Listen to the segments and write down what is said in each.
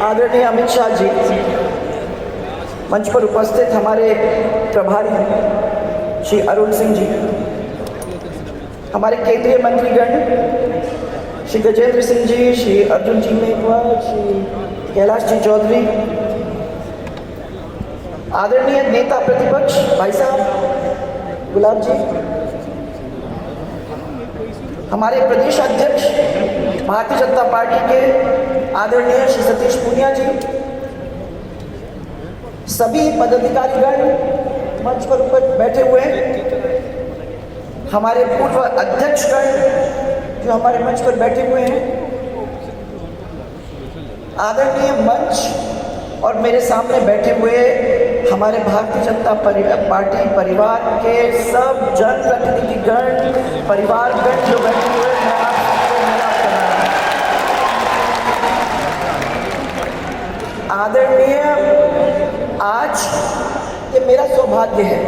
आदरणीय अमित शाह जी, मंच पर उपस्थित हमारे प्रभारी श्री अरुण सिंह जी, हमारे केंद्रीय मंत्रीगण श्री गजेंद्र सिंह जी, श्री अर्जुन जी मेघवाल, श्री कैलाश जी चौधरी, आदरणीय नेता प्रतिपक्ष भाई साहब गुलाब जी, हमारे प्रदेश अध्यक्ष भारतीय जनता पार्टी के आदरणीय श्री सतीश पूनिया जी, सभी पदाधिकारीगण मंच पर ऊपर बैठे हुए हैं, हमारे पूर्व अध्यक्षगण जो हमारे मंच पर बैठे हुए हैं, आदरणीय मंच और मेरे सामने बैठे हुए हमारे भारतीय जनता पार्टी परिवार के सब जनप्रतिनिधिगण, परिवारगण जो बैठे हुए हैं, आदरणीय, आज ये मेरा सौभाग्य है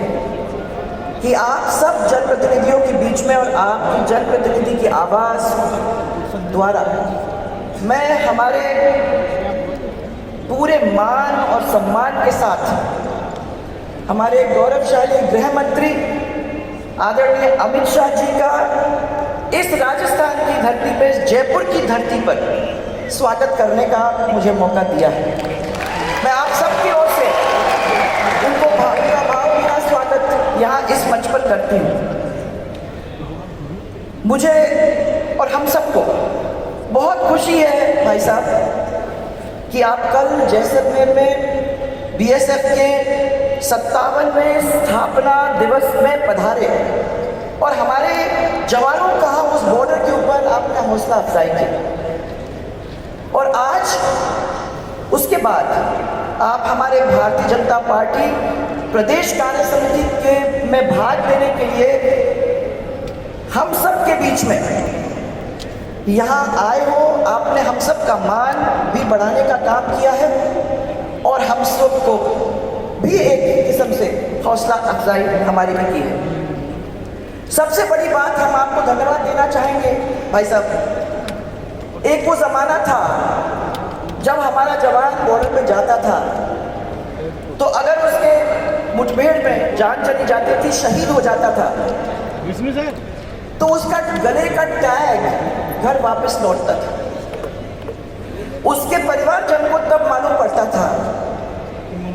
कि आप सब जनप्रतिनिधियों के बीच में और आपकी जनप्रतिनिधि की आवाज़ द्वारा मैं हमारे पूरे मान और सम्मान के साथ हमारे गौरवशाली गृह मंत्री आदरणीय अमित शाह जी का इस राजस्थान की धरती पर, जयपुर की धरती पर स्वागत करने का मुझे मौका दिया है। मैं आप सबकी ओर से उनको भावभीना स्वागत यहाँ इस मंच पर करती हूँ। मुझे और हम सबको बहुत खुशी है भाई साहब कि आप कल जैसलमेर में बीएसएफ के 57वें स्थापना दिवस में पधारे और हमारे जवानों का उस बॉर्डर के ऊपर आपने हौसला अफजाई की, और आज उसके बाद आप हमारे भारतीय जनता पार्टी प्रदेश कार्य समिति के में भाग लेने के लिए हम सब के बीच में यहाँ आए हो। आपने हम सब का मान भी बढ़ाने का काम किया है और हम सब को भी एक किस्म से हौसला अफजाई हमारी भी की है। सबसे बड़ी बात हम आपको धन्यवाद देना चाहेंगे भाई साहब। एक वो ज़माना था जब हमारा जवान बॉर्डर पे जाता था तो अगर उसके मुठभेड़ में जान चली जाती थी, शहीद हो जाता था, तो उसका गले का टैग घर वापस लौटता था। उसके परिवारजन को तब मालूम पड़ता था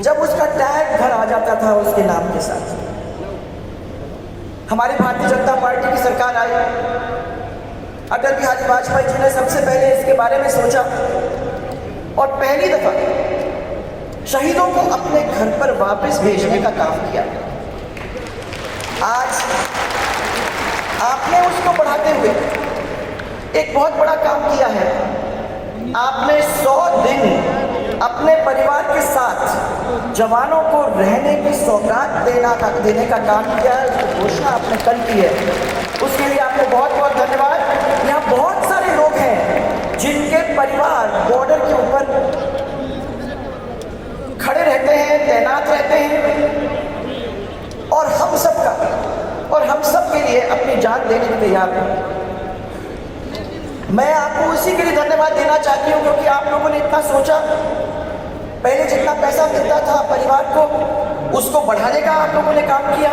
जब उसका टैग घर आ जाता था उसके नाम के साथ। हमारी भारतीय जनता पार्टी की सरकार आई, अटल बिहारी वाजपेयी जी ने सबसे पहले इसके बारे में सोचा और पहली दफा शहीदों को अपने घर पर वापस भेजने का काम किया। आज आपने उसको बढ़ाते हुए एक बहुत बड़ा काम किया है। आपने 100 दिन अपने परिवार के साथ जवानों को रहने की सौगात देने का काम किया है। उसकी घोषणा आपने कल की है, उसके लिए आपको बहुत बहुत धन्यवाद। यहाँ बहुत सारे लोग हैं जिनके परिवार बॉर्डर के ऊपर खड़े रहते हैं, तैनात रहते हैं और हम सब के लिए अपनी जान देने के तैयार हैं। मैं आपको उसी के लिए धन्यवाद देना चाहती हूँ क्योंकि आप लोगों ने इतना सोचा। पहले जितना पैसा मिलता था परिवार को, उसको बढ़ाने का आप लोगों ने काम किया।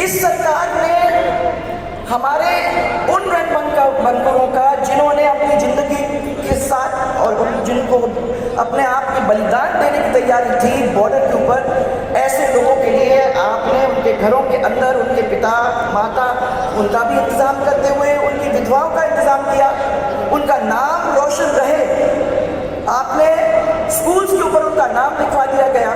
इस सरकार ने हमारे उन रणबंकरों का जिन्होंने अपनी ज़िंदगी के साथ और जिनको अपने आप की बलिदान देने की तैयारी थी बॉर्डर के ऊपर, ऐसे लोगों के लिए आपने उनके घरों के अंदर उनके पिता माता उनका भी इंतज़ाम करते हुए उनकी विधवाओं का इंतज़ाम किया, उनका नाम रोशन रहे। आपने स्कूल्स के ऊपर उनका नाम लिखवा दिया गया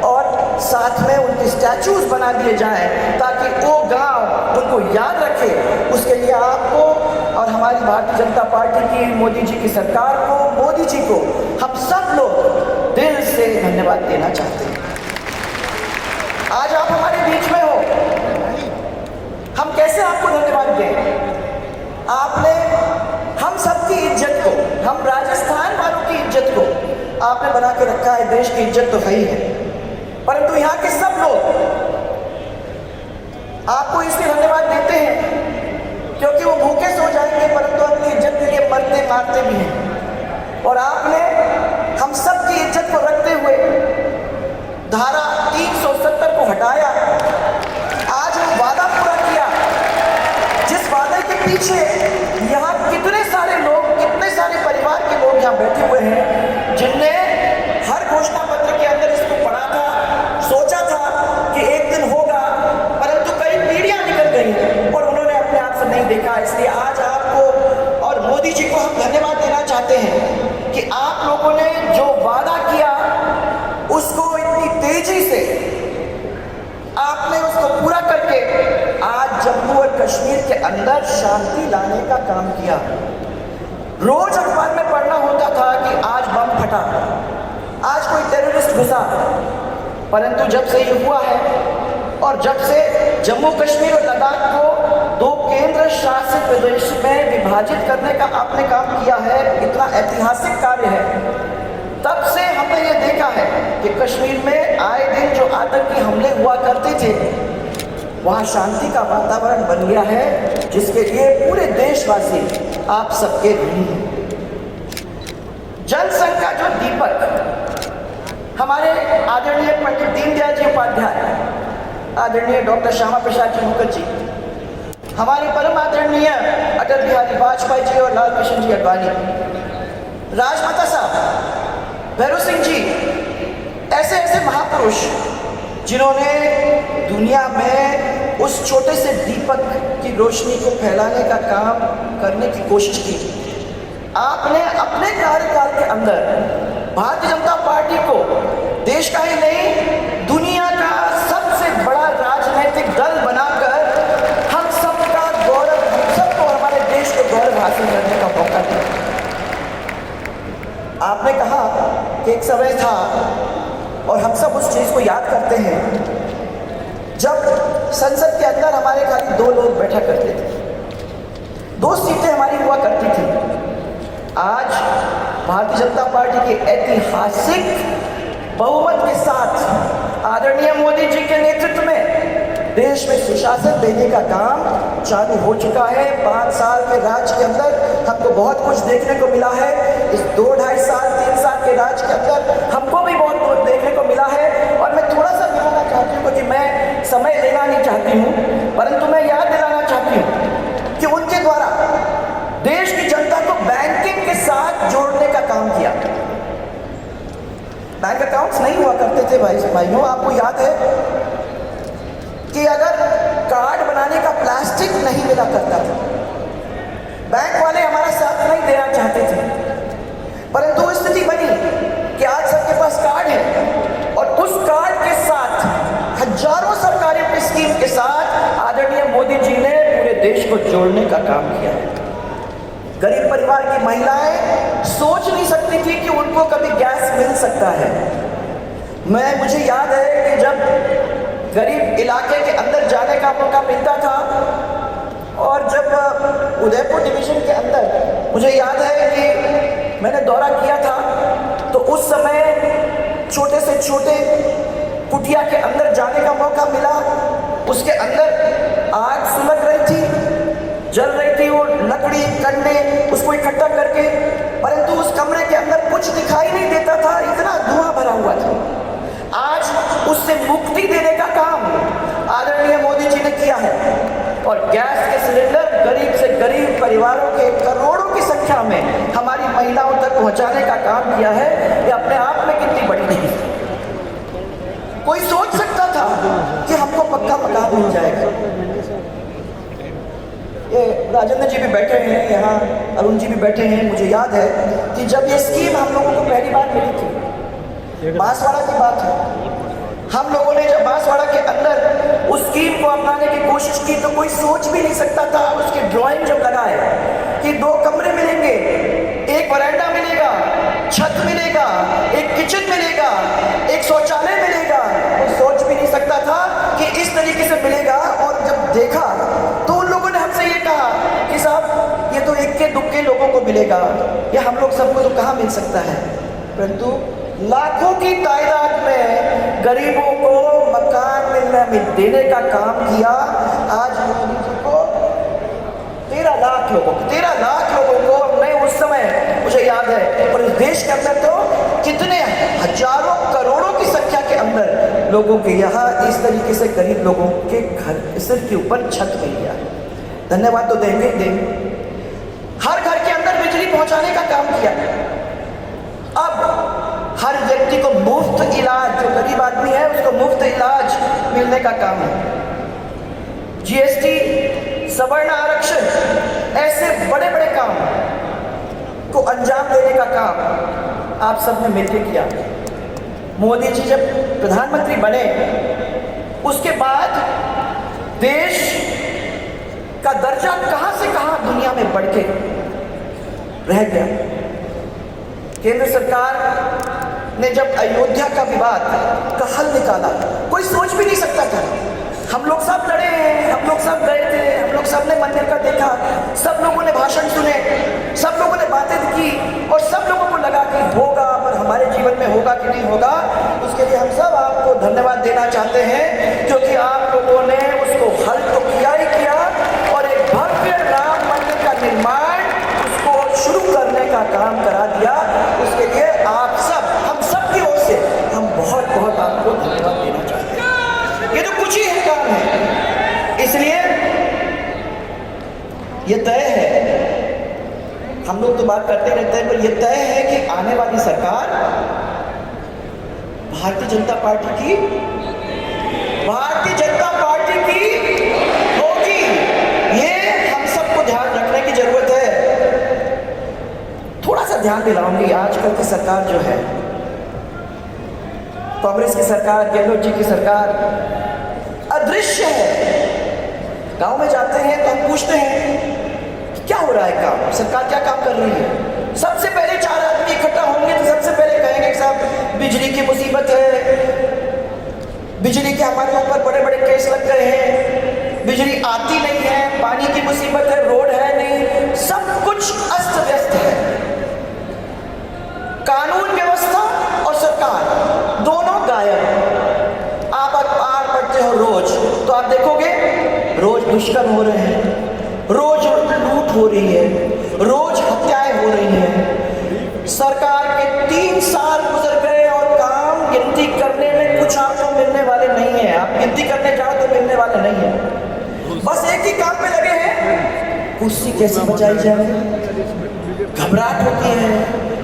और साथ में उनके स्टैचूज बना दिए जाएं ताकि वो गांव उनको याद रखे। उसके लिए आपको और हमारी भारतीय जनता पार्टी की, मोदी जी की सरकार को, मोदी जी को हम सब लोग दिल से धन्यवाद देना चाहते हैं। आज आप हमारे बीच में हो, हम कैसे आपको धन्यवाद दें? आपने हम सबकी इज्जत को, हम राजस्थान वालों की इज्जत को आपने बना के रखा है। देश की इज्जत तो सही है, परंतु यहाँ के सब लोग आपको इसलिए धन्यवाद देते हैं क्योंकि वो भूखे सो जाएंगे परंतु अपनी इज्जत के लिए मरते मारते भी हैं। और आपने हम सब की इज्जत को रखते हुए धारा 370 को हटाया, आज वो वादा पूरा किया जिस वादे के पीछे यहाँ कितने सारे लोग, कितने सारे परिवार के लोग यहाँ बैठे हुए हैं जिनने हर घोषणा पत्र के अंदर इसको पढ़ा था, सोचा था कि एक दिन होगा, परंतु कई पीढ़ियां निकल गई और उन्होंने अपने आप से नहीं देखा। इसलिए आज आपको और मोदी जी को हम धन्यवाद देना चाहते हैं कि आप लोगों ने जो वादा किया उसको इतनी तेजी से आपने उसको पूरा करके आज जम्मू और कश्मीर के अंदर शांति लाने का काम किया। रोज अखबार में पढ़ना होता था कि आज बम फटा, आज कोई टेररिस्ट घुसा, परंतु जब से ये हुआ है और जब से जम्मू कश्मीर और लद्दाख को 2 केंद्र शासित प्रदेश में विभाजित करने का आपने काम किया है, इतना ऐतिहासिक कार्य है, तब से हमने ये देखा है कि कश्मीर में आए दिन जो आतंकी हमले हुआ करते थे वहाँ शांति का वातावरण बन गया है, जिसके लिए पूरे देशवासी आप सबके ऋणी हैं। जनसंघ का जो दीपक हमारे आदरणीय पंडित दीनदयाल जी उपाध्याय, आदरणीय डॉक्टर श्यामा प्रसाद जी मुखर्जी, हमारे परम आदरणीय अटल बिहारी वाजपेयी जी और लाल कृष्ण जी अडवाणी, राजमाता साहब, भैरव सिंह जी, ऐसे ऐसे महापुरुष जिन्होंने दुनिया में उस छोटे से दीपक की रोशनी को फैलाने का काम करने की कोशिश की। आपने अपने कार्यकाल के अंदर भारतीय जनता पार्टी को देश का ही नहीं दुनिया का सबसे बड़ा राजनीतिक दल बनाकर हम सबका गौरव, हम सबको हमारे देश के गौरव हासिल करने का मौका दिया। आपने कहा कि एक समय था और हम सब उस चीज़ को याद करते हैं जब संसद के अंदर हमारे खाली 2 लोग बैठा करते थे, 2 सीटें हमारी हुआ करती थी। आज भारतीय जनता पार्टी के ऐतिहासिक बहुमत के साथ आदरणीय मोदी जी के नेतृत्व में देश में सुशासन देने का काम चालू हो चुका है। 5 साल के राज के अंदर हमको बहुत कुछ देखने को मिला है। इस 2-2.5 साल 3 साल के राज के अंदर हमको भी बहुत कुछ देखने को मिला है। और मैं थोड़ा सा दिलाना चाहती हूँ कि मैं समय लेना नहीं चाहती हूँ, परंतु मैं याद दिलाना चाहती हूँ कि उनके द्वारा देश की जनता को बैंकिंग के साथ जोड़ने का काम किया। बैंक अकाउंट्स नहीं हुआ करते थे भाइयों, आपको याद है कि अगर कार्ड बनाने का प्लास्टिक नहीं मिला करता था, बैंक वाले हमारा साथ नहीं देना चाहते थे, परंतु स्थिति बनी कि आज सबके पास कार्ड है और उस कार्ड के साथ हजारों सरकारी स्कीम के साथ आदरणीय मोदी जी ने पूरे देश को जोड़ने का काम किया है। गरीब परिवार की महिलाएं सोच नहीं सकती थी कि उनको कभी गैस मिल सकता है। मुझे याद है कि जब गरीब इलाके के अंदर जाने का मौका मिलता था और जब उदयपुर डिवीजन के अंदर मुझे याद है कि मैंने दौरा किया था, तो उस समय छोटे से छोटे कुटिया के अंदर जाने का मौका मिला। उसके अंदर आग सुलग रही थी, जल रही थी, वो लकड़ी कंडे उसको इकट्ठा करके, परंतु उस कमरे के अंदर कुछ दिखाई नहीं देता था, इतना धुआं भरा हुआ था। आज उससे मुक्ति देने का काम आदरणीय मोदी जी ने किया है और गैस के सिलेंडर गरीब से गरीब परिवारों के करोड़ों की संख्या में हमारी महिलाओं तक पहुंचाने का काम किया है। ये अपने आप में कितनी बड़ी नहीं है। कोई सोच सकता था कि हमको पक्का मकान मिल जाएगा। ये राजेंद्र जी भी बैठे हैं यहाँ, अरुण जी भी बैठे हैं। मुझे याद है कि जब ये स्कीम हम लोगों को पहली बार मिली थी, बांसवाड़ा की बात है, हम लोगों ने जब बांसवाड़ा के अंदर उस स्कीम को अपनाने की कोशिश की तो कोई सोच भी नहीं सकता था। उसकी ड्राइंग जब लगाए कि 2 कमरे मिलेंगे, एक वरांडा मिलेगा, छत मिलेगा, एक किचन मिलेगा, एक शौचालय मिलेगा, कोई सोच भी नहीं सकता था कि इस तरीके से मिलेगा। और जब देखा तो उन लोगों ने हमसे ये कहा कि साहब ये तो इक्के दुक्के लोगों को मिलेगा, ये हम लोग सबको तो कहाँ मिल सकता है। परंतु लाखों की तादाद में गरीबों को मकान देने का काम किया। आज मोदी जी को 13 लाख लोगों को हमने उस समय, मुझे याद है, और इस देश के अंदर तो कितने हजारों करोड़ों की संख्या के अंदर लोगों के यहाँ इस तरीके से गरीब लोगों के घर सिर के ऊपर छत मिल गया। धन्यवाद तो देंगे ही देंगे। हर घर के अंदर बिजली पहुंचाने का काम किया। अब हर व्यक्ति को मुफ्त इलाज, जो गरीब आदमी है उसको मुफ्त इलाज मिलने का काम है। जीएसटी, सवर्ण आरक्षण, ऐसे बड़े बड़े काम को अंजाम देने का काम आप सबने मिलकर किया। मोदी जी जब प्रधानमंत्री बने उसके बाद देश का दर्जा कहां से कहां दुनिया में बढ़ के रह गया। केंद्र सरकार ने जब अयोध्या का विवाद का हल निकाला, कोई सोच भी नहीं सकता था। हम लोग सब लड़े हैं, हम लोग सब गए थे, हम लोग सब ने मंदिर का देखा, सब लोगों ने भाषण सुने, सब लोगों ने बातें की और सब लोगों को लगा कि होगा, पर हमारे जीवन में होगा कि नहीं होगा, उसके लिए हम सब आपको धन्यवाद देना चाहते हैं, क्योंकि आप लोगों ने उसको हल तो किया ही किया और एक भव्य राम मंदिर का निर्माण उसको शुरू करने का काम करा दिया। उसके लिए आप सब, हम सब की ओर से हम बहुत बहुत आपको धन्यवाद देना चाहते हैं। ये तो कुछ ही है काम है, इसलिए ये तय है, हम लोग तो बात करते रहते हैं, पर यह तय है कि आने वाली सरकार भारतीय जनता पार्टी की होगी। ये हम सबको ध्यान रखने की जरूरत है। थोड़ा सा ध्यान दिलाऊंगी, आजकल की सरकार जो है, कांग्रेस की सरकार, गहलोत जी की सरकार अदृश्य है। गांव में जाते हैं तो हम पूछते हैं क्या हो रहा है काम, सरकार क्या काम कर रही है। सबसे पहले 4 आदमी इकट्ठा होंगे तो सबसे पहले कहेंगे साहब बिजली की मुसीबत है, बिजली के हमारे ऊपर बड़े बड़े केस लग गए हैं, बिजली आती नहीं है, पानी की मुसीबत है, रोड है नहीं, सब कुछ अस्त व्यस्त है। कानून व्यवस्था और सरकार दोनों गायब। आप अखबार पढ़ते हो रोज तो आप देखोगे रोज दुष्कर्म हो रहे हैं, रोज लूट हो रही है, रोज हत्याएं हो रही हैं। सरकार के 3 साल गुजर गए और काम गिनती करने में कुछ आपको मिलने वाले नहीं है। आप गिनती करने जाओ तो मिलने वाले नहीं है। बस एक ही काम पे लगे हैं, कुर्सी कैसे बचाई जाए। घबराहट होती है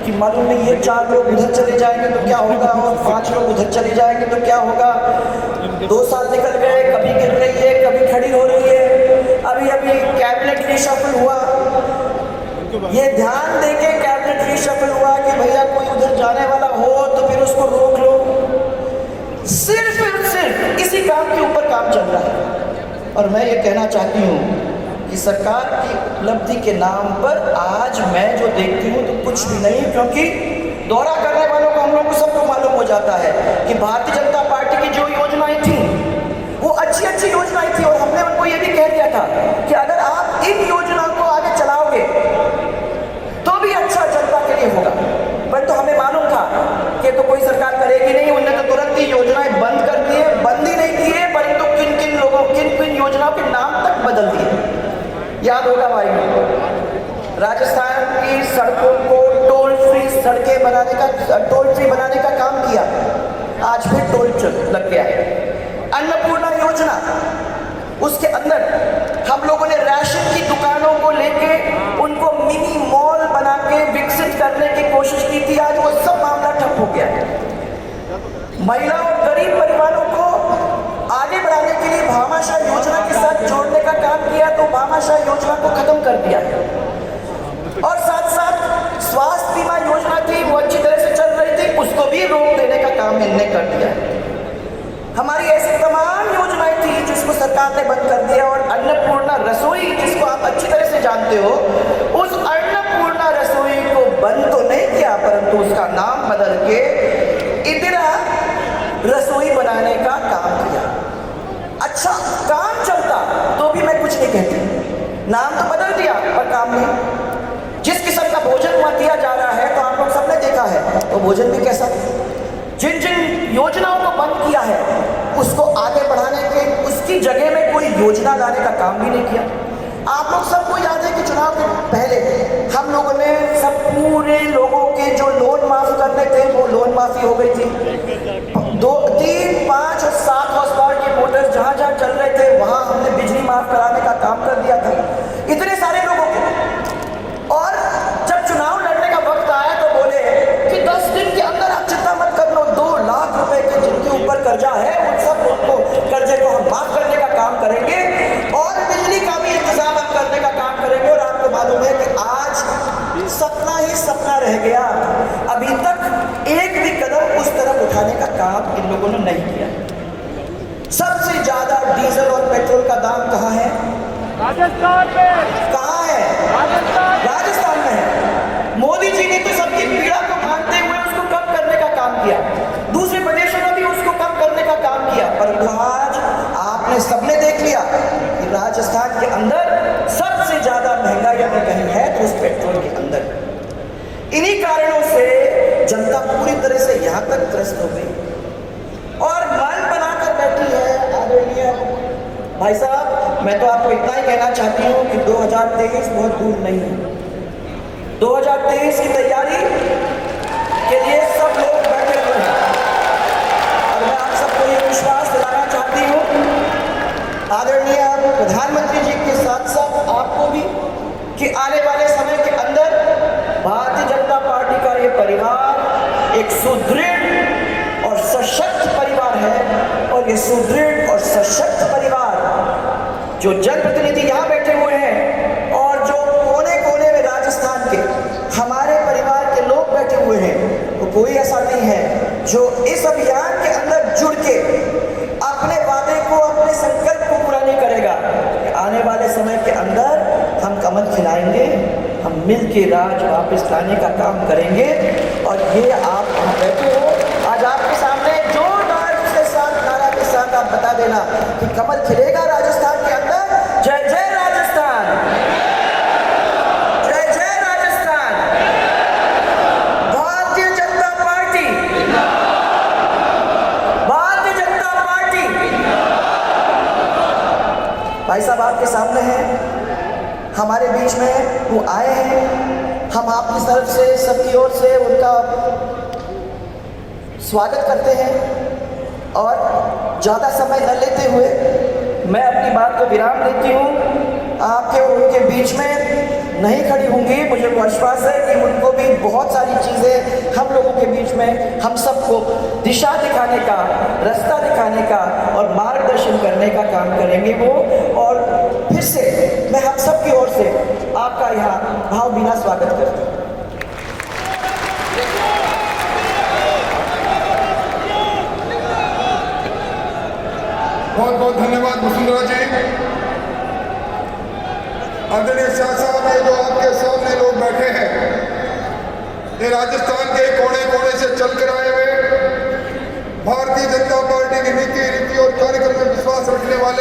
कि मालूम नहीं ये 4 लोग उधर चले जाएंगे तो क्या होगा, और 5 लोग उधर चले जाएंगे तो क्या होगा। 2 साल निकल गए, कभी गिर रही है, कभी खड़ी हो रही है। अभी अभी कैबिनेट रिशफल हुआ, ये ध्यान देके कैबिनेट रिशफल हुआ कि भैया कोई उधर जाने वाला हो तो फिर उसको रोक लो। सिर्फ इसी काम के ऊपर काम चल रहा है। और मैं ये कहना चाहती हूँ कि सरकार की उपलब्धि के नाम पर आज मैं जो देखती हूँ तो कुछ भी नहीं, क्योंकि दौरा करने वालों को, हम लोगों को सबको मालूम हो जाता है कि भारतीय जनता पार्टी की जो योजनाएं थी वो अच्छी योजनाएं थी, और हमने उनको ये भी कह दिया था कि अगर आप इन योजनाओं को आगे चलाओगे तो भी अच्छा जनता के लिए होगा। पर तो हमें मालूम था कि तो कोई सरकार करेगी नहीं, उन्होंने तो तुरंत ही योजनाएं बंद कर दी है। बंद ही नहीं की है, परंतु किन योजनाओं के नाम तक बदल दिए। याद होगा भाई, राजस्थान की सड़कों को टोल फ्री सड़कें बनाने का, टोल फ्री बनाने का काम किया, आज फिर टोल लग गया है। अन्नपूर्णा योजना, उसके अंदर हम लोगों ने राशन की दुकानों को लेके उनको मिनी मॉल बना के विकसित करने की कोशिश की थी, आज वो सब मामला ठप हो गया। महिला और गरीब परिवारों को आगे बढ़ाने के लिए भामाशाह योजना के साथ जोड़ने का काम किया, तो भामाशाह योजना को खत्म कर दिया। और साथ साथ स्वास्थ्य बीमा योजना थी, वो अच्छी तरह से चल रही थी, उसको भी रोक देने का काम इन्होंने कर दिया। हमारी ऐसी तमाम योजनाएं थी जिसको सरकार ने बंद कर दिया। और अन्नपूर्णा रसोई, जिसको आप अच्छी तरह से जानते हो, उस अन्नपूर्णा रसोई को बंद तो नहीं किया, परंतु उसका नाम बदल के इंदिरा रसोई बनाने का काम किया। अच्छा काम चलता तो भी मैं कुछ नहीं कहती, नाम तो बदल दिया पर काम नहीं। जिस किस्म का भोजन वहां दिया जा रहा है तो आप लोग सबने देखा है, तो भोजन भी कैसा, जिन योजनाओं को बंद किया है उसको आगे बढ़ाने के, उसकी जगह में कोई योजना लाने का काम भी नहीं किया। आप लोग सबको याद है कि चुनाव के पहले हम लोगों ने सब पूरे लोगों के जो लोन माफ करने थे वो लोन माफी हो गई थी। 2, 3, 5 और 7 हॉर्स पावर के मोटर जहां जहां चल रहे थे वहां हमने बिजली माफ कराने का काम कर दिया था, इतने सारे लोगों को। और जब चुनाव लड़ने का वक्त आया तो बोले कि 10 दिन के अंदर आप चिंता मत कर लो, 2 लाख रुपए के जिनके ऊपर कर्जा है उन सब कर्जे को हम माफ करने का काम करेंगे और बिजली का भी इंतजाम हम करने का काम करेंगे। और आपको मालूम है कि आज सपना ही सपना रह गया, अभी तक एक भी कदम उस तरफ उठाने का काम इन लोगों ने नहीं किया। सबसे ज्यादा डीजल और पेट्रोल का दाम कहाँ है? राजस्थान में। कहाँ है? राजस्थान में है। मोदी जी ने तो सबकी पीड़ा को मानते हुए उसको कम करने का काम किया, दूसरे प्रदेशों ने भी उसको कम करने का काम किया, परंतु आज आपने सबने देख लिया कि राजस्थान के अंदर सबसे ज्यादा महंगाई अगर कहीं है तो उस पेट्रोल के अंदर। इन्हीं कारणों से जनता पूरी तरह से यहां तक त्रस्त हो गई और मन बनाकर बैठी है। आदरणीय भाई साहब, मैं तो आपको इतना ही कहना चाहती हूं कि 2023 बहुत दूर नहीं है। 2023 की तैयारी के लिए सब लोग बैठे हुए हैं और मैं आप सबको ये विश्वास दिलाना चाहती हूं, आदरणीय प्रधानमंत्री जी के साथ साथ आपको भी, कि आने वाले समय के अंदर भारतीय जनता पार्टी का ये परिवार एक सुदृढ़ और सशक्त परिवार है। और ये सुदृढ़ और सशक्त परिवार जो जनप्रतिनिधि यहाँ बैठे हुए हैं और जो कोने कोने में राजस्थान के हमारे परिवार के लोग बैठे हुए हैं, तो कोई ऐसा नहीं है जो इस अभियान के अंदर जुड़ के अपने वादे को, अपने संकल्प को पूरा नहीं करेगा। आने वाले समय के अंदर हम कमल खिलाएंगे, हम मिल के राज वापस लाने का काम करेंगे। और ये आप यहाँ बैठे हो, आज आपके सामने जोरदार के साथ, नारा के साथ आप बता देना कि कमल खिलेगा राजस्थान के अंदर। जय जय राजस्थान, जय जय राजस्थान, भारतीय जनता पार्टी, भारतीय जनता पार्टी। भाई साहब आपके सामने हैं, हमारे बीच में वो आए हैं, हम आपकी तरफ से, सबकी ओर से उनका स्वागत करते हैं। और ज़्यादा समय न लेते हुए मैं अपनी बात को विराम देती हूँ। आपके और उनके बीच में नहीं खड़ी होंगी, मुझे विश्वास है कि उनको भी बहुत सारी चीज़ें हम लोगों के बीच में, हम सबको दिशा दिखाने का, रास्ता दिखाने का और मार्गदर्शन करने का काम करेंगे वो। और फिर से मैं हम सब की ओर से आपका यहाँ भावभीना स्वागत करता हूँ। बहुत बहुत धन्यवाद वसुंधरा जी। आदरणीय शाह साहब, ये जो आपके सामने लोग बैठे हैं, ये राजस्थान के कोने कोने से चल कर आए हुए भारतीय जनता पार्टी की नीति, रीति और कार्य